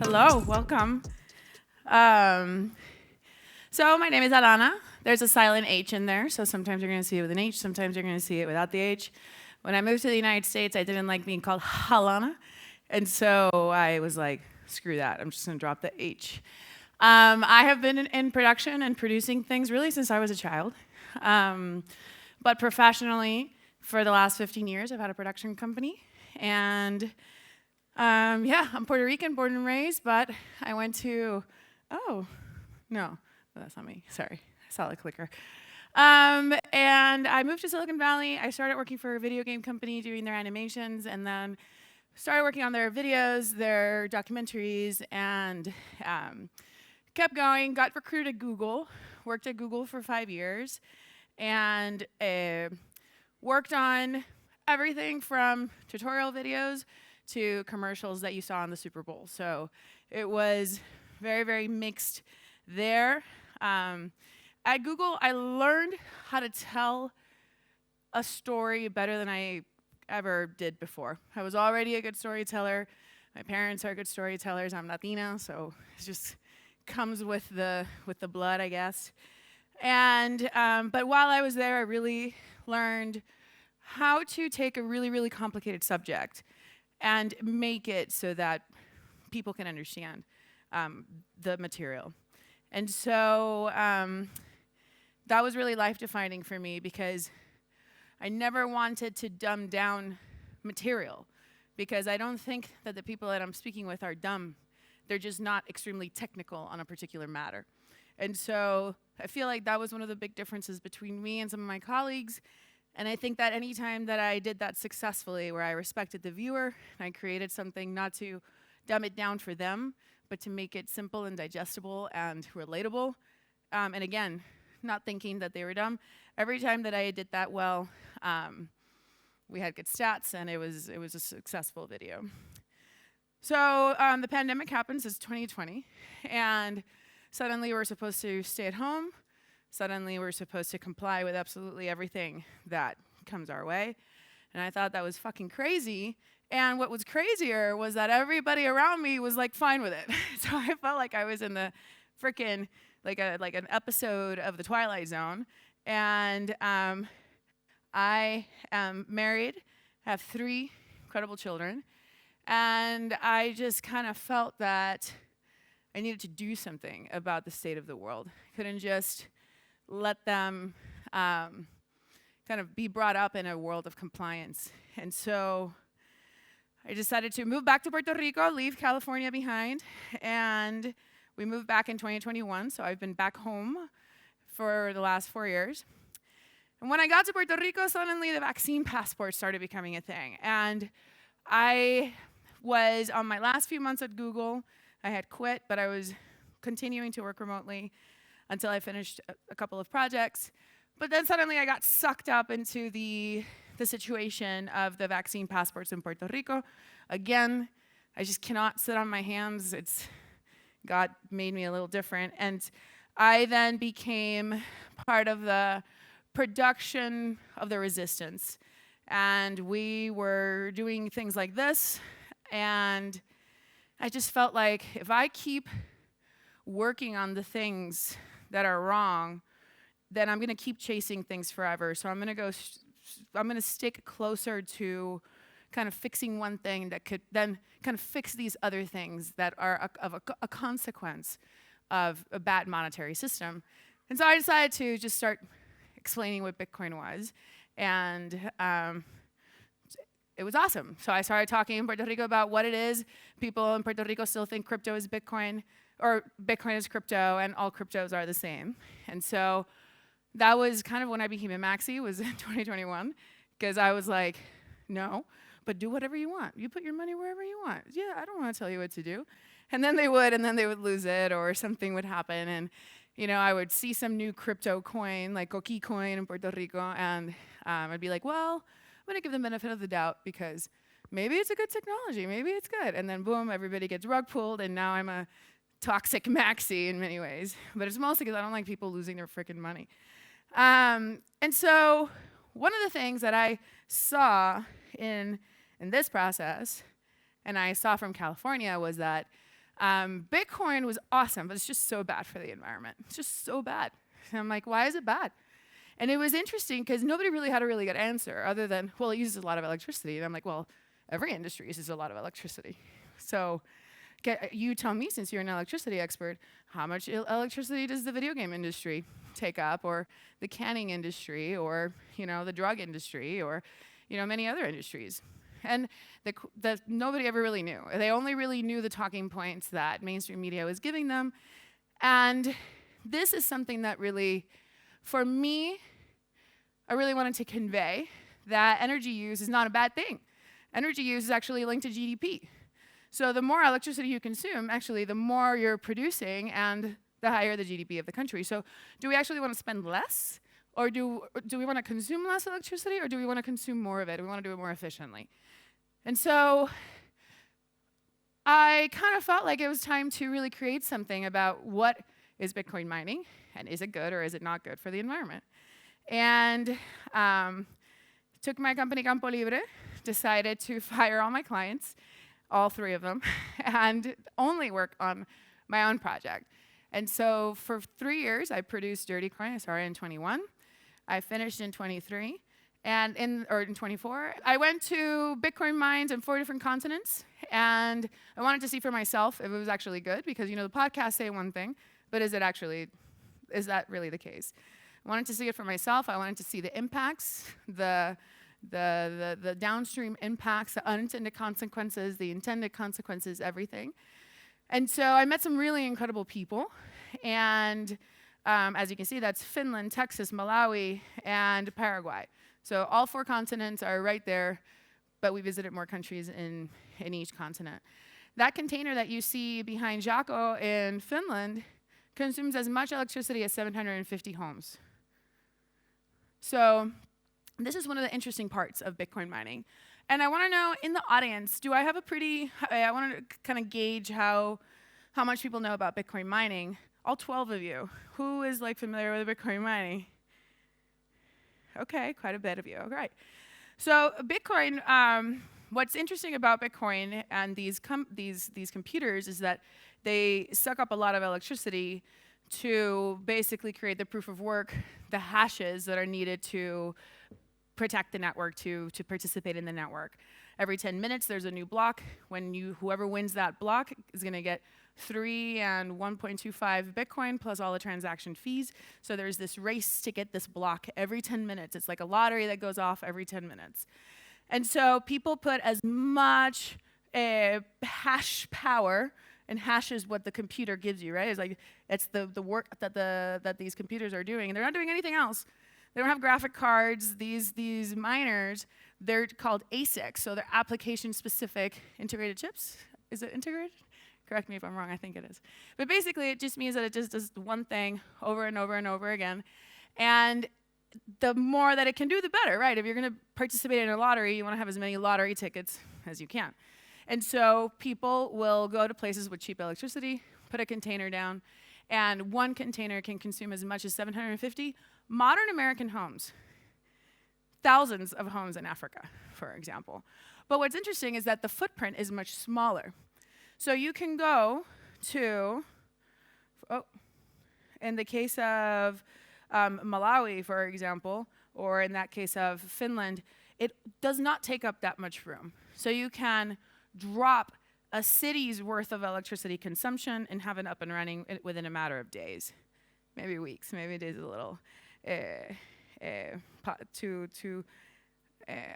Hello, welcome. So my name is Halana. There's a silent H in there, so sometimes you're going to see it with an H, sometimes you're going to see it without the H. When I moved to the United States, I didn't like being called Halana, and so I was like, screw that, I'm just going to drop the H. I have been in production and producing things really since I was a child, but professionally, for the last 15 years, I've had a production company, and yeah, I'm Puerto Rican, born and raised, but I went to, no, that's not me, sorry, I saw the clicker. And I moved to Silicon Valley. I started working for a video game company doing their animations, and then started working on their videos, their documentaries, and kept going, got recruited at Google, worked at Google for 5 years, and worked on everything from tutorial videos to commercials that you saw on the Super Bowl. So it was very, very mixed there. At Google, I learned how to tell a story better than I ever did before. I was already a good storyteller. My parents are good storytellers. I'm Latina, so it just comes with the blood, I guess. And but while I was there, I really learned how to take a really, really complicated subject and make it so that people can understand the material. And so that was really life-defining for me because I never wanted to dumb down material because I don't think that the people that I'm speaking with are dumb. They're just not extremely technical on a particular matter. And so I feel like that was one of the big differences between me and some of my colleagues. And I think that any time that I did that successfully, where I respected the viewer, and I created something not to dumb it down for them, but to make it simple and digestible and relatable, and again, not thinking that they were dumb, every time that I did that well, we had good stats, and it was a successful video. So the pandemic happens, it's 2020, and suddenly we're supposed to stay at home. Suddenly we're supposed to comply with absolutely everything that comes our way. And I thought that was fucking crazy. And what was crazier was that everybody around me was like fine with it. So I felt like I was in the frickin' like an episode of The Twilight Zone. And I am married, have 3 incredible children. And I just kind of felt that I needed to do something about the state of the world. I couldn't just let them kind of be brought up in a world of compliance. And so I decided to move back to Puerto Rico, leave California behind, and we moved back in 2021, so I've been back home for the last 4 years. And when I got to Puerto Rico, suddenly the vaccine passport started becoming a thing. And I was on my last few months at Google. I had quit, but I was continuing to work remotely until I finished a couple of projects. But then suddenly I got sucked up into the situation of the vaccine passports in Puerto Rico. Again, I just cannot sit on my hands. God made me a little different. And I then became part of the production of the resistance. And we were doing things like this. And I just felt like if I keep working on the things that are wrong, then I'm going to keep chasing things forever. So I'm going to stick closer to kind of fixing one thing that could then kind of fix these other things that are a consequence of a bad monetary system. And so I decided to just start explaining what Bitcoin was. And it was awesome. So I started talking in Puerto Rico about what it is. People in Puerto Rico still think crypto is Bitcoin, or Bitcoin is crypto, and all cryptos are the same. And so that was kind of when I became a maxi, was in 2021, because I was like, no, but do whatever you want. You put your money wherever you want. Yeah, I don't want to tell you what to do. And then they would lose it, or something would happen, and I would see some new crypto coin, like Coqui coin in Puerto Rico, and I'd be like, well, I'm going to give them the benefit of the doubt because maybe it's a good technology, maybe it's good. And then boom, everybody gets rug pulled, and now I'm a toxic maxi in many ways. But it's mostly because I don't like people losing their freaking money. And so one of the things that I saw in this process, and I saw from California, was that Bitcoin was awesome, but it's just so bad for the environment. It's just so bad. And I'm like, why is it bad? And it was interesting because nobody really had a really good answer other than, well, it uses a lot of electricity. And I'm like, well, every industry uses a lot of electricity. So you tell me, since you're an electricity expert, how much electricity does the video game industry take up, or the canning industry, or the drug industry, or many other industries? And nobody ever really knew. They only really knew the talking points that mainstream media was giving them. And this is something that really, for me, I really wanted to convey that energy use is not a bad thing. Energy use is actually linked to GDP. So the more electricity you consume, actually, the more you're producing and the higher the GDP of the country. So do we actually want to spend less? Or do we want to consume less electricity? Or do we want to consume more of it? We want to do it more efficiently. And so I kind of felt like it was time to really create something about what is Bitcoin mining, and is it good or is it not good for the environment? And took my company Campo Libre, decided to fire all my clients, all 3 of them, and only work on my own project. And so for 3 years, I produced Dirty Coin. I started in 21. I finished in 23. And in 24, I went to Bitcoin mines in 4 different continents, and I wanted to see for myself if it was actually good, because the podcasts say one thing, but is that really the case? I wanted to see it for myself. I wanted to see the impacts, the downstream impacts, the unintended consequences, the intended consequences, everything. And so I met some really incredible people, and as you can see, that's Finland, Texas, Malawi, and Paraguay. So all 4 continents are right there, but we visited more countries in each continent. That container that you see behind Jaakko in Finland consumes as much electricity as 750 homes. So this is one of the interesting parts of Bitcoin mining. And I want to know, in the audience, I want to kind of gauge how much people know about Bitcoin mining. All 12 of you. Who is familiar with Bitcoin mining? Okay, quite a bit of you. All right. So Bitcoin, what's interesting about Bitcoin and these computers is that they suck up a lot of electricity to basically create the proof of work, the hashes that are needed to protect the network, to participate in the network. Every 10 minutes, there's a new block. Whoever wins that block is going to get 3 and 1.25 Bitcoin plus all the transaction fees. So there's this race to get this block every 10 minutes. It's like a lottery that goes off every 10 minutes. And so people put as much hash power, and hash is what the computer gives you, right? It's the work that these computers are doing, and they're not doing anything else. They don't have graphic cards. These miners, they're called ASICs, so they're application-specific integrated chips. Is it integrated? Correct me if I'm wrong, I think it is. But basically, it just means that it just does one thing over and over and over again. And the more that it can do, the better, right? If you're going to participate in a lottery, you want to have as many lottery tickets as you can. And so people will go to places with cheap electricity, put a container down, and one container can consume as much as 750 modern American homes. Thousands of homes in Africa, for example. But what's interesting is that the footprint is much smaller. So you can go to, in the case of Malawi, for example, or in that case of Finland, it does not take up that much room. So you can drop a city's worth of electricity consumption and have it up and running within a matter of days. Maybe weeks, maybe days is a little too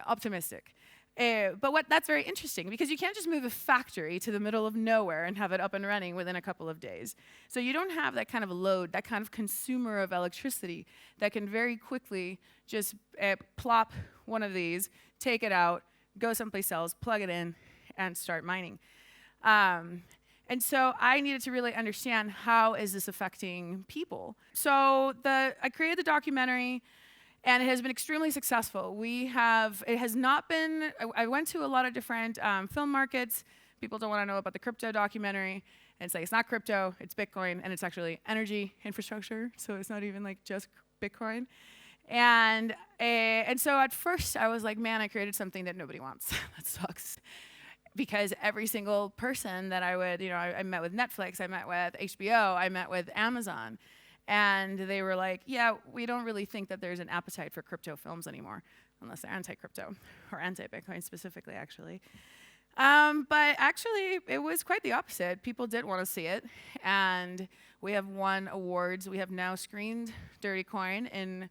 optimistic. But that's very interesting, because you can't just move a factory to the middle of nowhere and have it up and running within a couple of days. So you don't have that kind of load, that kind of consumer of electricity that can very quickly just plop one of these, take it out, go someplace else, plug it in, and start mining. And so I needed to really understand, how is this affecting people? So I created the documentary, and it has been extremely successful. It has not been, I went to a lot of different film markets. People don't want to know about the crypto documentary. And it's like, it's not crypto, it's Bitcoin, and it's actually energy infrastructure. So it's not even just Bitcoin. And so at first I was like, man, I created something that nobody wants. That sucks. because every single person that I would, I met with Netflix, I met with HBO, I met with Amazon, and they were like, yeah, we don't really think that there's an appetite for crypto films anymore, unless they're anti-crypto, or anti-Bitcoin specifically, actually. But actually, it was quite the opposite. People did want to see it, and we have won awards. We have now screened Dirty Coin in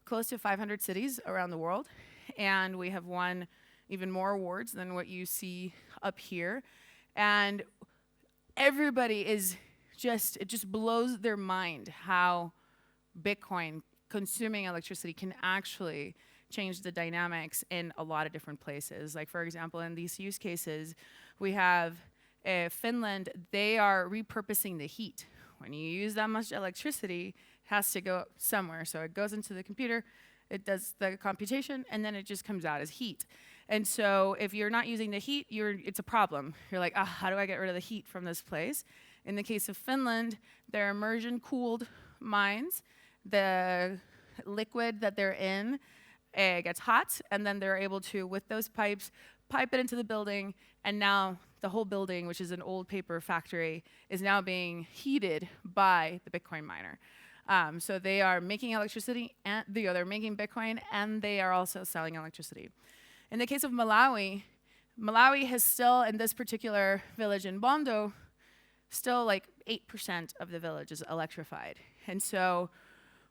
close to 500 cities around the world, and we have won even more awards than what you see up here. And everybody is it just blows their mind how Bitcoin consuming electricity can actually change the dynamics in a lot of different places. Like, for example, in these use cases, we have Finland, they are repurposing the heat. When you use that much electricity, it has to go somewhere. So it goes into the computer, it does the computation, and then it just comes out as heat. And so if you're not using the heat, it's a problem. You're like, how do I get rid of the heat from this place? In the case of Finland, they're immersion-cooled mines. The liquid that they're in gets hot, and then they're able to, with those pipes, pipe it into the building, and now the whole building, which is an old paper factory, is now being heated by the Bitcoin miner. So they are making electricity, and they're making Bitcoin, and they are also selling electricity. In the case of Malawi, Malawi has still, in this particular village in Bondo, still like 8% of the village is electrified. And so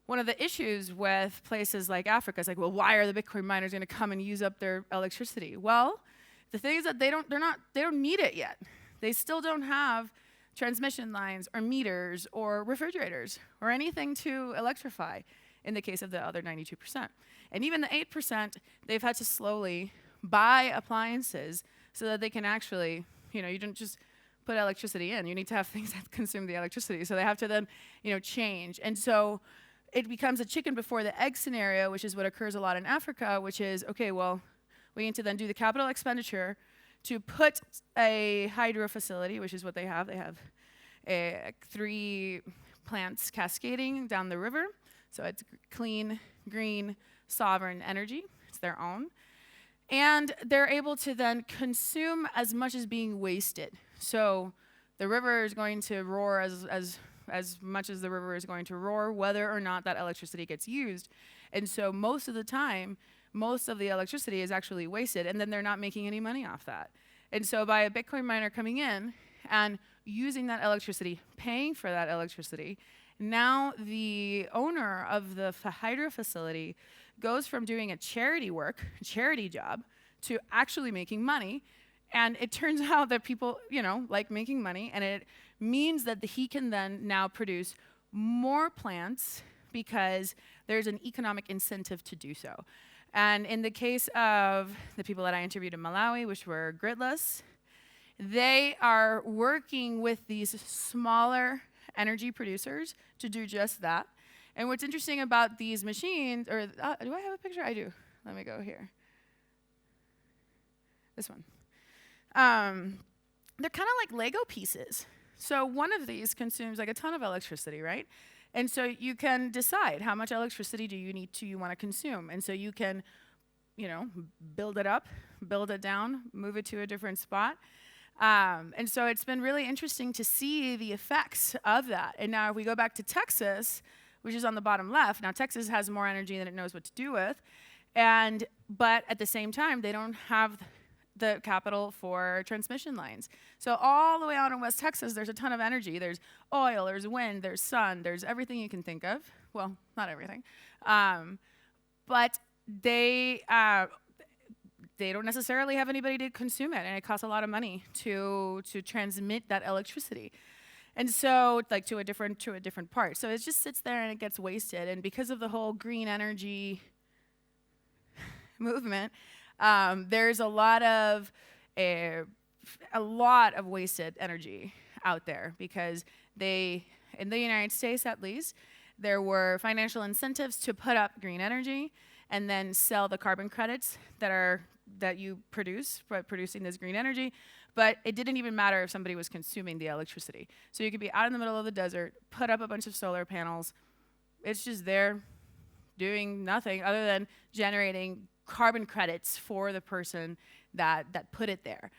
one of the issues with places like Africa is like, well, why are the Bitcoin miners going to come and use up their electricity? Well, the thing is that they don't need it yet. They still don't have transmission lines or meters or refrigerators or anything to electrify in the case of the other 92%. And even the 8%, they've had to slowly buy appliances so that they can actually, you don't just put electricity in. You need to have things that consume the electricity. So they have to then, change. And so it becomes a chicken before the egg scenario, which is what occurs a lot in Africa, which is, okay, well, we need to then do the capital expenditure to put a hydro facility, which is what they have. They have 3 plants cascading down the river. So it's clean, green, sovereign energy. It's their own. And they're able to then consume as much as being wasted. So the river is going to roar as much as the river is going to roar, whether or not that electricity gets used. And so most of the time, most of the electricity is actually wasted, and then they're not making any money off that. And so by a Bitcoin miner coming in and using that electricity, paying for that electricity, now the owner of the hydro facility goes from doing a charity job, to actually making money. And it turns out that people, like making money, and it means that he can then now produce more plants because there's an economic incentive to do so. And in the case of the people that I interviewed in Malawi, which were gritless, they are working with these smaller energy producers to do just that. And what's interesting about these machines, do I have a picture? I do. Let me go here. This one. They're kind of like Lego pieces. So one of these consumes like a ton of electricity, right? And so you can decide how much electricity you want to consume. And so you can, build it up, build it down, move it to a different spot. And so it's been really interesting to see the effects of that. And now if we go back to Texas, which is on the bottom left, now Texas has more energy than it knows what to do with. But at the same time, they don't have the capital for transmission lines. So all the way out in West Texas, there's a ton of energy. There's oil, there's wind, there's sun, there's everything you can think of. Well, not everything. But they don't necessarily have anybody to consume it, and it costs a lot of money to transmit that electricity. And so, like to a different part. So it just sits there and it gets wasted. And because of the whole green energy movement, there's a lot of wasted energy out there because in the United States at least, there were financial incentives to put up green energy and then sell the carbon credits that you produce by producing this green energy. But it didn't even matter if somebody was consuming the electricity. So you could be out in the middle of the desert, put up a bunch of solar panels. It's just there doing nothing other than generating carbon credits for the person that put it there.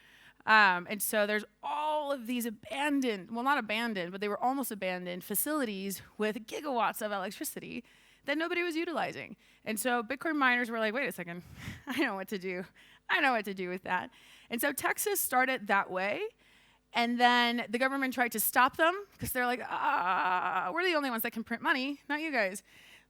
And so there's all of these abandoned, well, not abandoned, but they were almost abandoned facilities with gigawatts of electricity that nobody was utilizing. And so Bitcoin miners were like, wait a second, I know what to do. I know what to do with that. And so Texas started that way. And then the government tried to stop them because they're like, we're the only ones that can print money, not you guys.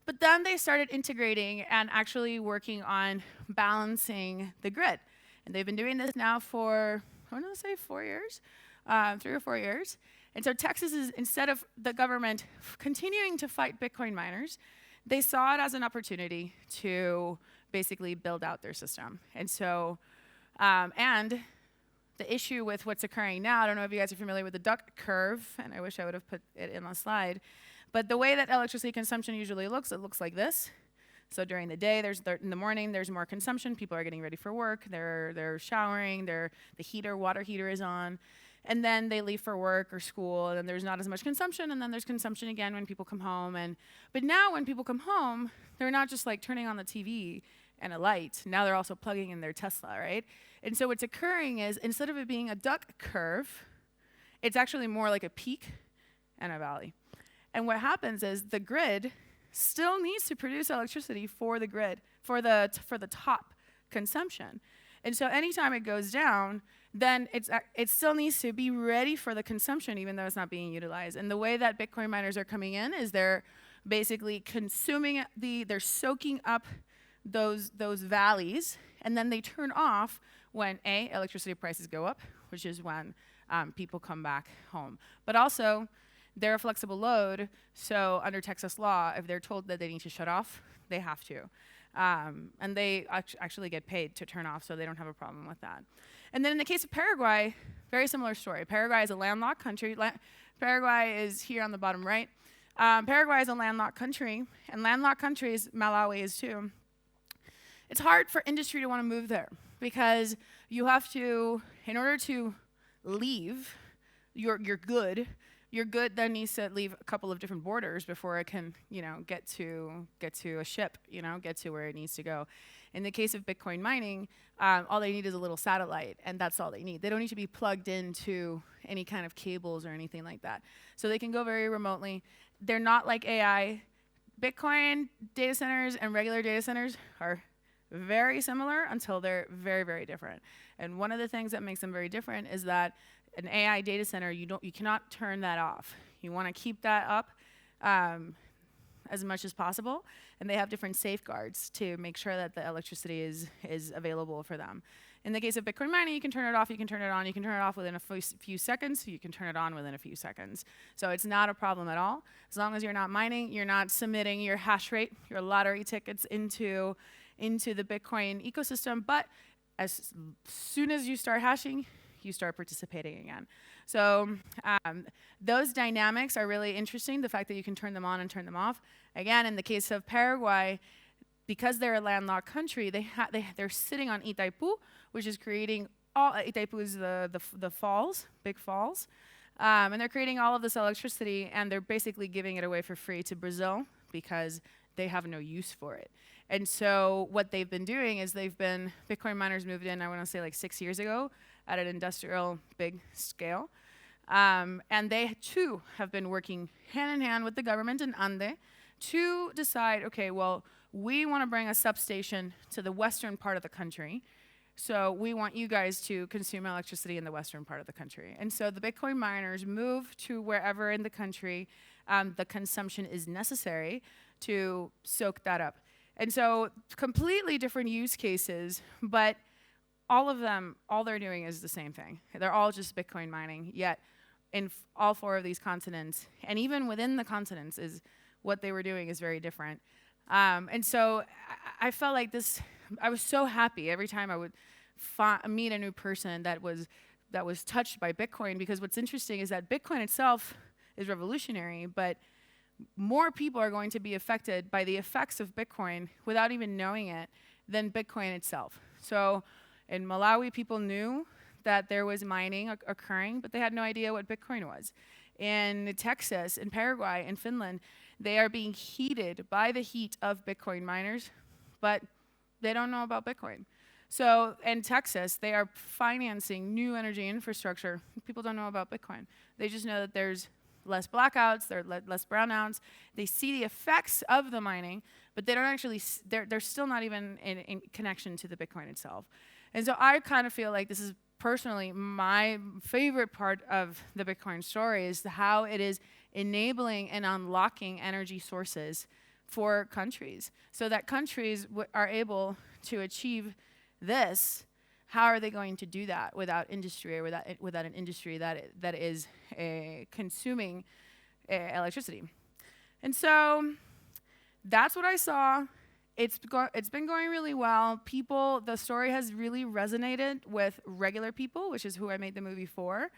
But then they started integrating and actually working on balancing the grid. And they've been doing this now for, I want to say 4 years, 3 or 4 years. And so Texas is, instead of the government continuing to fight Bitcoin miners, they saw it as an opportunity to basically build out their system. And so, and the issue with what's occurring now, I don't know if you guys are familiar with the duck curve, and I wish I would have put it in the slide, but the way that electricity consumption usually looks, it looks like this. So during the day, in the morning, there's more consumption. People are getting ready for work. They're showering. The water heater is on. And then they leave for work or school, and there's not as much consumption, and then there's consumption again when people come home. But now when people come home, they're not just like turning on the TV and a light. Now they're also plugging in their Tesla, right? And so what's occurring is, instead of it being a duck curve, it's actually more like a peak and a valley. And what happens is the grid still needs to produce electricity for the grid, for the top consumption. And so anytime it goes down, then it still needs to be ready for the consumption, even though it's not being utilized. And the way that Bitcoin miners are coming in is they're basically consuming they're soaking up those valleys, and then they turn off when electricity prices go up, which is when people come back home. But also, they're a flexible load, so under Texas law, if they're told that they need to shut off, they have to. And they actually get paid to turn off, so they don't have a problem with that. And then in the case of Paraguay, very similar story. Paraguay is a landlocked country. Paraguay is here on the bottom right. Paraguay is a landlocked country, and landlocked countries, Malawi is too. It's hard for industry to want to move there because you have to, in order to leave your good then needs to leave a couple of different borders before it can, get to a ship, get to where it needs to go. In the case of Bitcoin mining, all they need is a little satellite, and that's all they need. They don't need to be plugged into any kind of cables or anything like that. So they can go very remotely. They're not like AI. Bitcoin data centers and regular data centers are very similar until they're very, very different. And one of the things that makes them very different is that an AI data center, you cannot turn that off. You want to keep that up as much as possible, and they have different safeguards to make sure that the electricity is available for them. In the case of Bitcoin mining, you can turn it off, you can turn it on, you can turn it off within a few seconds, you can turn it on within a few seconds. So it's not a problem at all. As long as you're not mining, you're not submitting your hash rate, your lottery tickets into the Bitcoin ecosystem, but as soon as you start hashing, you start participating again. So those dynamics are really interesting, the fact that you can turn them on and turn them off. Again, in the case of Paraguay, because they're a landlocked country, they're sitting on Itaipu, which is creating Itaipu is the falls, big falls, and they're creating all of this electricity, and they're basically giving it away for free to Brazil because they have no use for it. And so what they've been doing is Bitcoin miners moved in, I want to say like 6 years ago, at an industrial big scale. And they too have been working hand in hand with the government in Ande to decide, okay, well, we want to bring a substation to the western part of the country. So we want you guys to consume electricity in the western part of the country. And so the Bitcoin miners move to wherever in the country the consumption is necessary to soak that up. And so completely different use cases, but all of them, all they're doing is the same thing. They're all just Bitcoin mining, yet in all 4 of these continents, and even within the continents, is what they were doing is very different. And so I felt like I was so happy every time I would meet a new person that was touched by Bitcoin, because what's interesting is that Bitcoin itself is revolutionary, but more people are going to be affected by the effects of Bitcoin without even knowing it than Bitcoin itself. So in Malawi, people knew that there was mining occurring, but they had no idea what Bitcoin was. In Texas, in Paraguay, in Finland, they are being heated by the heat of Bitcoin miners, but they don't know about Bitcoin. So in Texas, they are financing new energy infrastructure. People don't know about Bitcoin. They just know that there's less blackouts, there are less brownouts. They see the effects of the mining, but they don't actually, they're still not even in connection to the Bitcoin itself. And so I kind of feel like this is personally my favorite part of the Bitcoin story is how it is enabling and unlocking energy sources for countries so that countries are able to achieve this. How are they going to do that without industry or without an industry that is consuming electricity? And so that's what I saw. It's been going really well. The story has really resonated with regular people, which is who I made the movie for.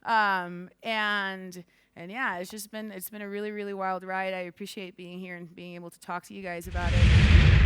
And yeah, it's been a really, really wild ride. I appreciate being here and being able to talk to you guys about it.